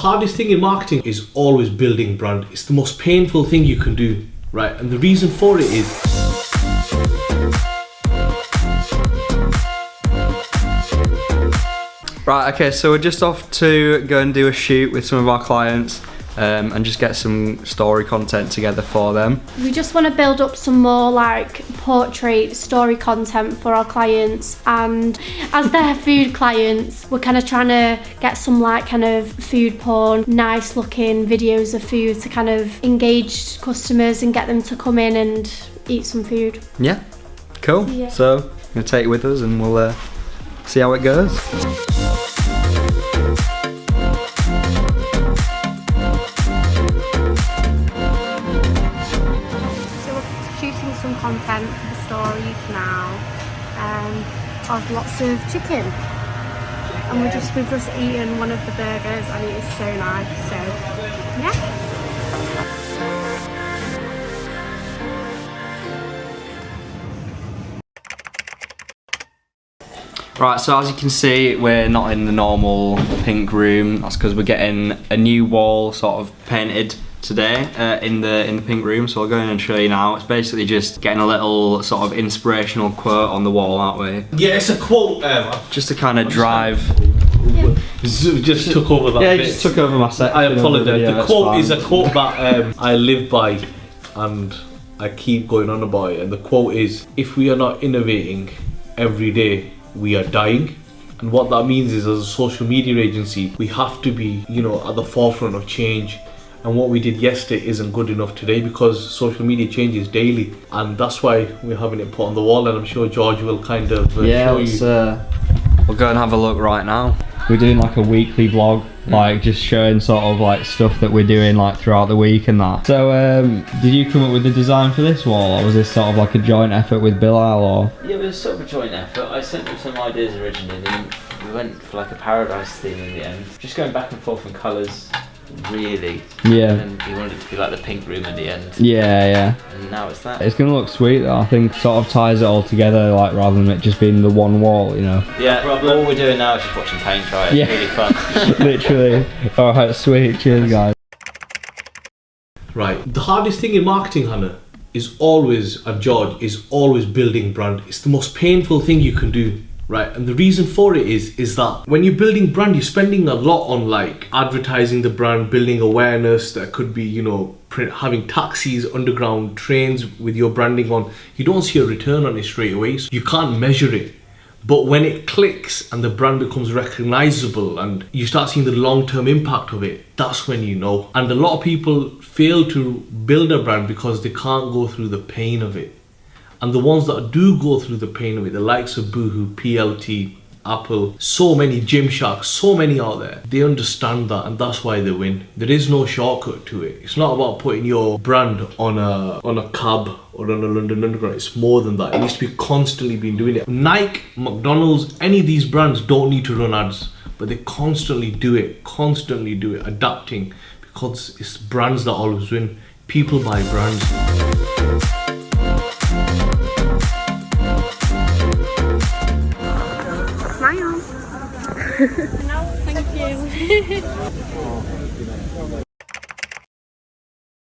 hardest thing in marketing is always building brand. It's the most painful thing you can do, right? And the reason for it is right, okay, so we're just off to go and do a shoot with some of our clients and just get some story content together for them. We just want to build up some more like portrait story content for our clients, and as their food clients, we're kind of trying to get some like kind of food porn, nice looking videos of food to kind of engage customers and get them to come in and eat some food. Yeah, cool. Yeah. So I'm going to take you with us and we'll see how it goes. Shooting some content for the stories now of lots of chicken, and we've just eaten one of the burgers and it is so nice, so yeah. Right, so as you can see, we're not in the normal pink room. That's because we're getting a new wall sort of painted today in the pink room. So I'll go in and show you now. It's basically just getting a little sort of inspirational quote on the wall, aren't we? yeah, it's a quote. Just to kind of drive. Just took over that. Yeah, bit. just took over my section. I apologise. Yeah, The quote is a quote that I live by, and I keep going on about it. And the quote is, "If we are not innovating every day, we are dying." And what that means is, as a social media agency, we have to be, at the forefront of change. And what we did yesterday isn't good enough today, because social media changes daily, and that's why we're having it put on the wall. And I'm sure George will kind of show you. We'll go and have a look right now. We're doing like a weekly vlog, like just showing sort of like stuff that we're doing like throughout the week and that. So did you come up with the design for this wall, or was this sort of like a joint effort with Bilal, or? Yeah, it was sort of a joint effort. I sent him some ideas originally, and we went for like a paradise theme in the end. Just going back and forth in colours, really. Yeah. And he wanted it to be like the pink room at the end. Yeah. And now it's that. It's gonna look sweet though. I think sort of ties it all together, like rather than it just being the one wall, Yeah, all we're doing now is just watching paint dry. It's really fun. Literally. Alright, sweet. Cheers, guys. Right. The hardest thing in marketing, Hannah, is always, and George, is always building brand. It's the most painful thing you can do. Right, and the reason for it is that when you're building brand, you're spending a lot on like advertising the brand, building awareness. That could be, having taxis, underground trains with your branding on. You don't see a return on it straight away, so you can't measure it. But when it clicks and the brand becomes recognizable and you start seeing the long-term impact of it, that's when you know. And a lot of people fail to build a brand because they can't go through the pain of it. And the ones that do go through the pain of it, the likes of Boohoo, PLT, Apple, so many, Gymshark, so many out there, they understand that, and that's why they win. There is no shortcut to it. It's not about putting your brand on a cab or on a London Underground. It's more than that. It needs to be constantly being doing it. Nike, McDonald's, any of these brands don't need to run ads, but they constantly do it, adapting, because it's brands that always win. People buy brands. No, thank you.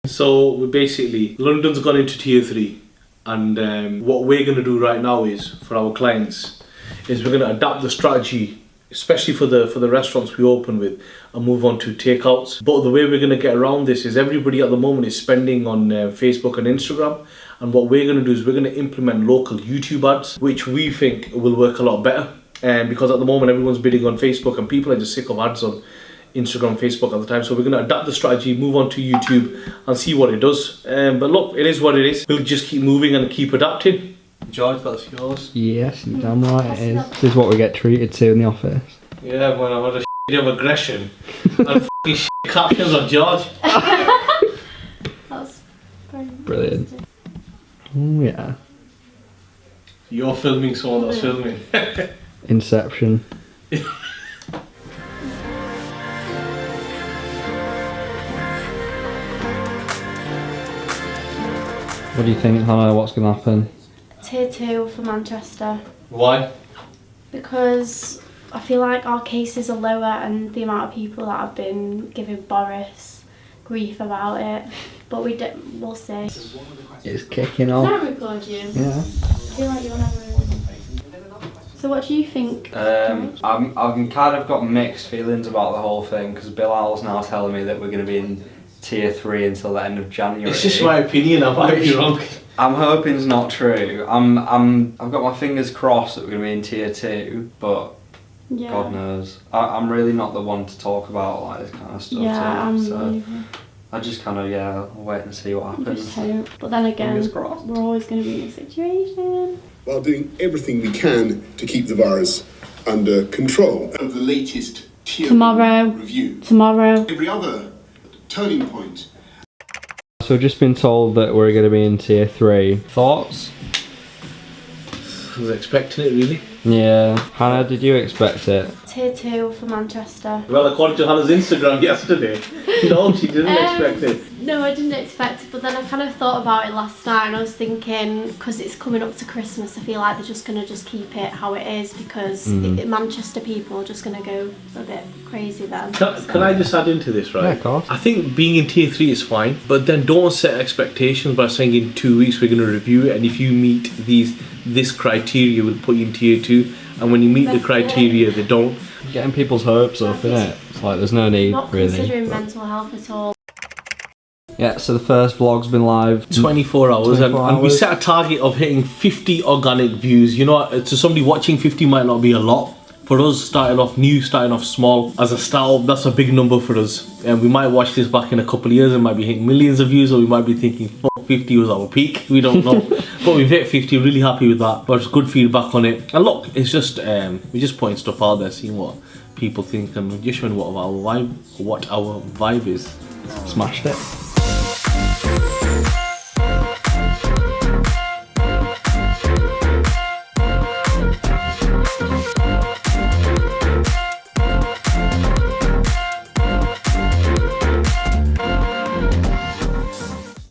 So we basically, London's gone into tier 3, and what we're going to do right now is, for our clients, is we're going to adapt the strategy, especially for the restaurants we open with, and move on to takeouts. But the way we're going to get around this is, everybody at the moment is spending on Facebook and Instagram, and what we're going to do is we're going to implement local YouTube ads, which we think will work a lot better. Because at the moment everyone's bidding on Facebook and people are just sick of ads on Instagram, Facebook at the time. So we're going to adapt the strategy, move on to YouTube and see what it does. But look, it is what it is. We'll just keep moving and keep adapting. George, that's yours. Yes, you're damn right it is. This is what we get treated to in the office. Yeah, when I had a of aggression and f***ing captions on George. That's brilliant. Oh yeah. You're filming someone that's filming. Inception. What do you think, Hannah? What's going to happen? tier 2 for Manchester. Why? Because I feel like our cases are lower, and the amount of people that have been giving Boris grief about it. But we'll see. It's kicking Can off. I record you? Yeah. I feel like you're never. So what do you think? I've kind of got mixed feelings about the whole thing because Bilal's now telling me that we're going to be in tier 3 until the end of January. It's just my opinion. I might be wrong. I'm hoping it's not true. I've got my fingers crossed that we're going to be in tier 2, but Yeah. God knows. I'm really not the one to talk about like this kind of stuff. Yeah, I'm so really. I just kind of I'll wait and see what happens. Just hope. But then again, Fingers crossed. we're always going to be in a situation. While doing everything we can to keep the virus under control. Of the latest tier Tomorrow. review. Tomorrow. Every other turning point. So we've just been told that we're going to be in tier 3. Thoughts? I was expecting it, really. Yeah. Hannah, did you expect it? Tier 2 for Manchester. Well, according to Hannah's Instagram yesterday, no, she didn't expect it. No, I didn't expect it, but then I kind of thought about it last night, and I was thinking, because it's coming up to Christmas, I feel like they're just going to just keep it how it is, because Manchester people are just going to go a bit crazy then. Can I just add into this, right? Yeah, of course. I think being in tier 3 is fine, but then don't set expectations by saying in 2 weeks we're going to review it, and if you meet this criteria, we'll put you in tier 2, and when you meet the criteria, they don't. Getting people's hopes up, innit? It's like there's no need, Not really. considering mental health at all. Yeah, so the first vlog's been live 24 hours, 24 and we hours. set a target of hitting 50 organic views. You know, to somebody watching, 50 might not be a lot. For us, starting off small, as a startup, that's a big number for us. And we might watch this back in a couple of years and might be hitting millions of views, or we might be thinking, fuck, 50 was our peak. We don't know. But we've hit 50, really happy with that. But it's good feedback on it. And look, it's just, we're just putting stuff out there, seeing what people think, and just showing what our vibe is. Smashed it.